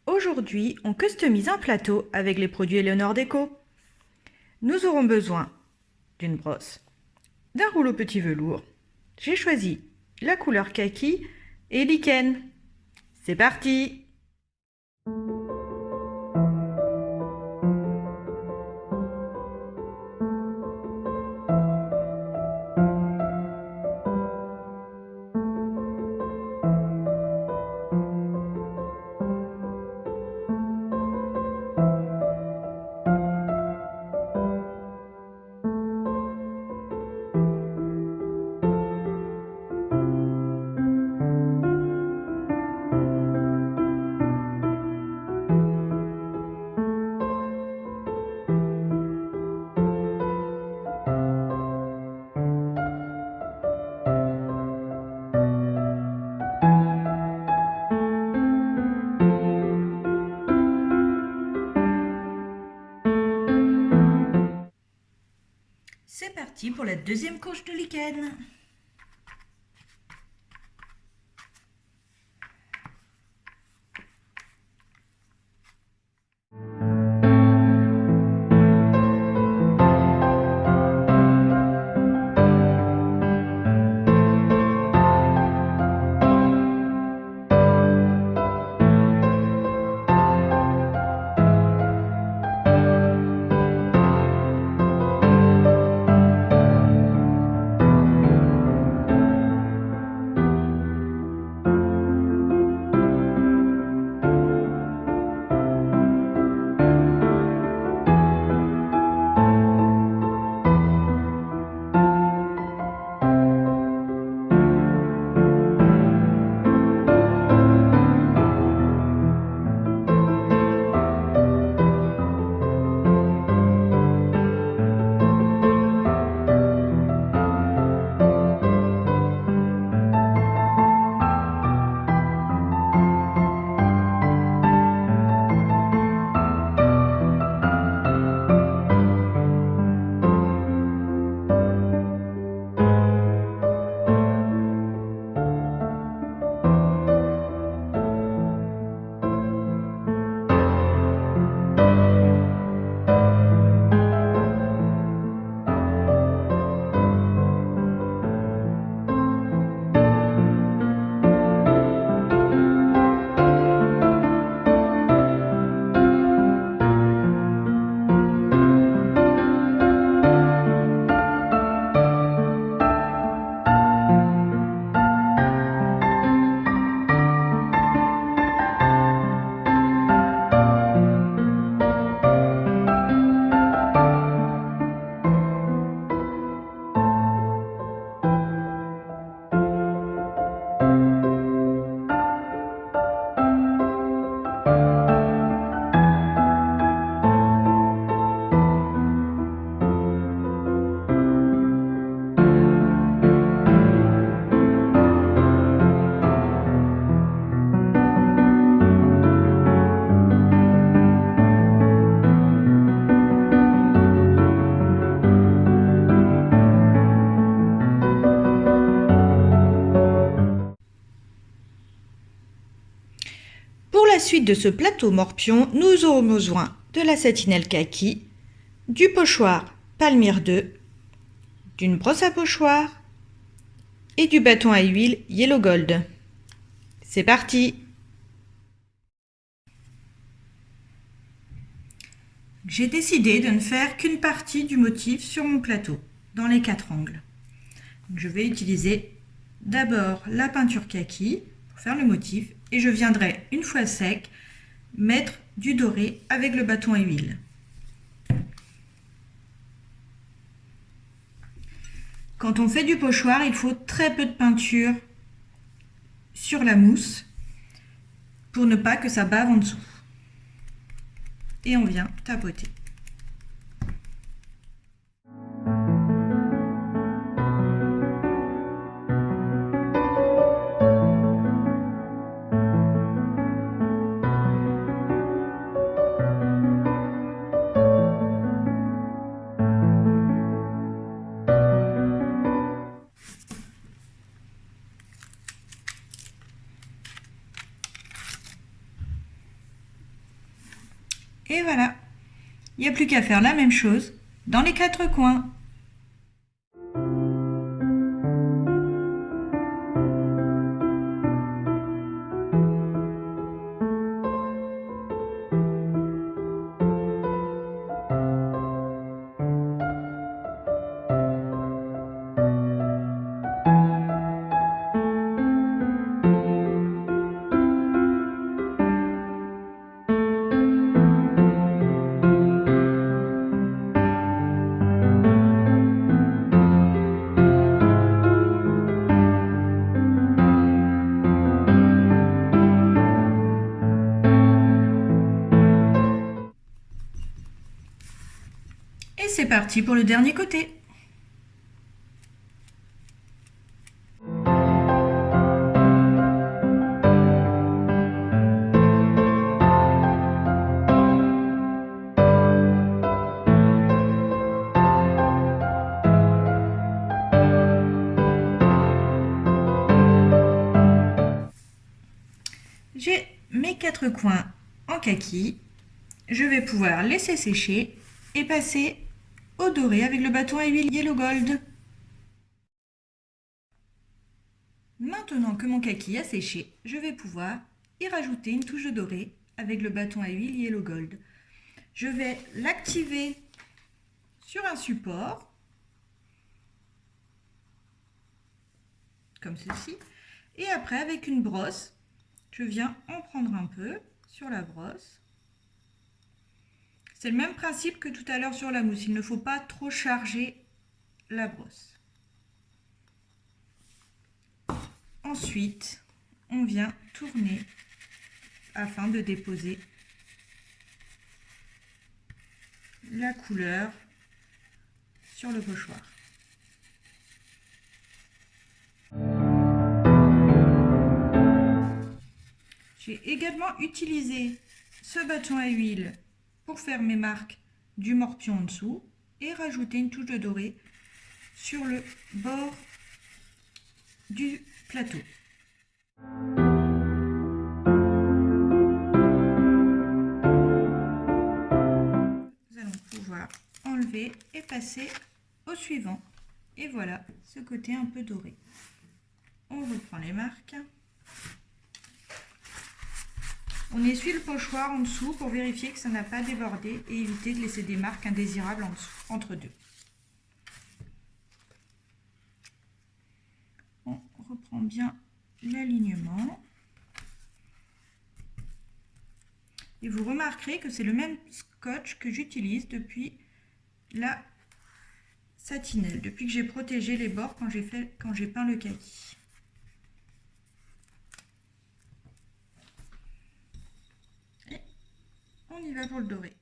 Aujourd'hui, on customise un plateau avec les produits Eleonore Déco. Nous aurons besoin d'une brosse, d'un rouleau petit velours. J'ai choisi la couleur kaki et lichen. C'est parti! C'est parti pour la deuxième couche de lichen. Pour la suite de ce plateau morpion, nous aurons besoin de la satinelle kaki, du pochoir Palmyre 2, d'une brosse à pochoir et du bâton à huile Yellow Gold. C'est parti! J'ai décidé de ne faire qu'une partie du motif sur mon plateau, dans les 4 angles. Je vais utiliser d'abord la peinture kaki pour faire le motif et je viendrai, une fois sec, mettre du doré avec le bâton à huile. Quand on fait du pochoir, il faut très peu de peinture sur la mousse pour ne pas que ça bave en dessous. Et on vient tapoter. Et voilà, il n'y a plus qu'à faire la même chose dans les 4 coins. Et c'est parti pour le dernier côté. J'ai mes 4 coins en kaki. Je vais pouvoir laisser sécher et passer au doré avec le bâton à huile Yellow Gold. Maintenant que mon kaki a séché, je vais pouvoir y rajouter une touche de doré avec le bâton à huile Yellow Gold. Je vais l'activer sur un support, comme ceci, et après avec une brosse, je viens en prendre un peu sur la brosse. C'est le même principe que tout à l'heure sur la mousse, il ne faut pas trop charger la brosse. Ensuite, on vient tourner afin de déposer la couleur sur le pochoir. J'ai également utilisé ce bâton à huile pour faire mes marques du morpion en dessous et rajouter une touche de doré sur le bord du plateau. Nous allons pouvoir enlever et passer au suivant. Et voilà ce côté un peu doré. On reprend les marques. On essuie le pochoir en dessous pour vérifier que ça n'a pas débordé et éviter de laisser des marques indésirables en dessous, entre deux. On reprend bien l'alignement. Et vous remarquerez que c'est le même scotch que j'utilise depuis la satinelle, depuis que j'ai protégé les bords quand j'ai peint le kaki. Et on y va pour le doré.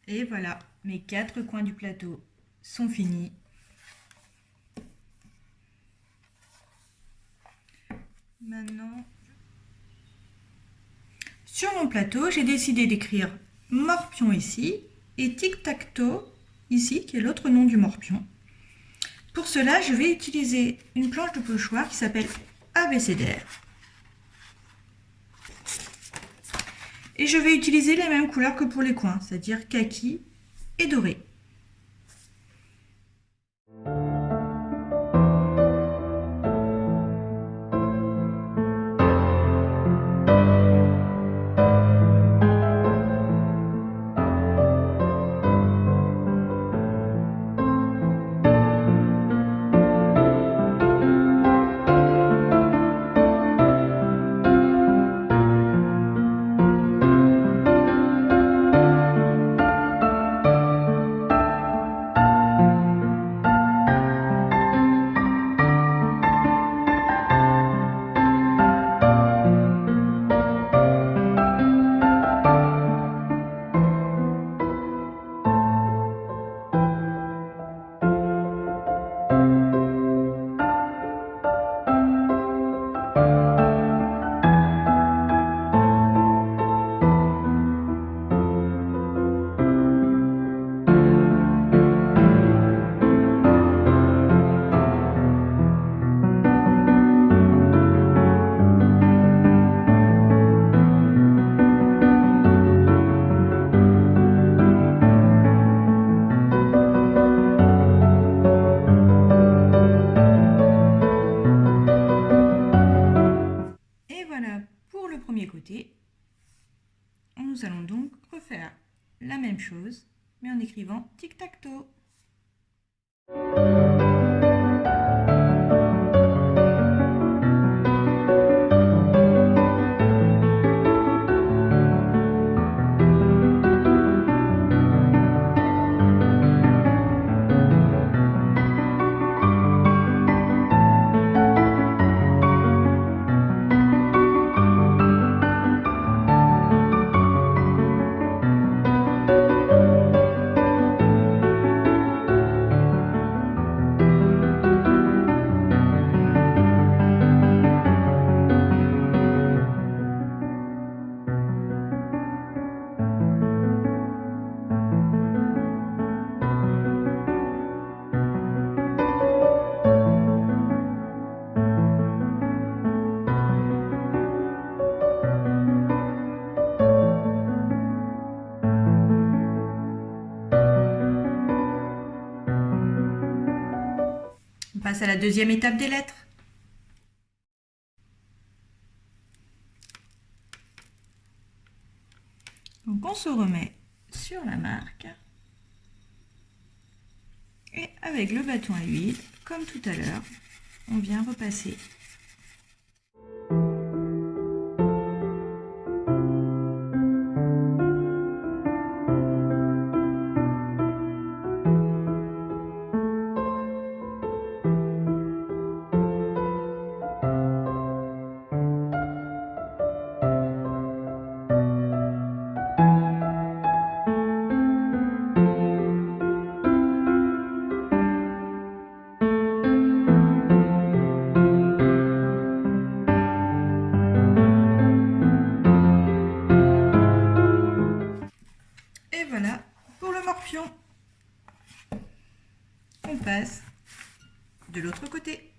Et voilà, mes 4 coins du plateau sont finis. Maintenant, sur mon plateau, j'ai décidé d'écrire morpion ici et tic-tac-toe ici, qui est l'autre nom du morpion. Pour cela, je vais utiliser une planche de pochoir qui s'appelle abécédaire. Et je vais utiliser les mêmes couleurs que pour les coins, c'est-à-dire kaki et doré. Nous allons donc refaire la même chose, mais en écrivant tic-tac-toe. On passe à la deuxième étape des lettres. Donc on se remet sur la marque et avec le bâton à huile, comme tout à l'heure, on vient repasser. Et voilà pour le morpion. On passe de l'autre côté.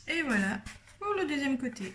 Et voilà pour le deuxième côté.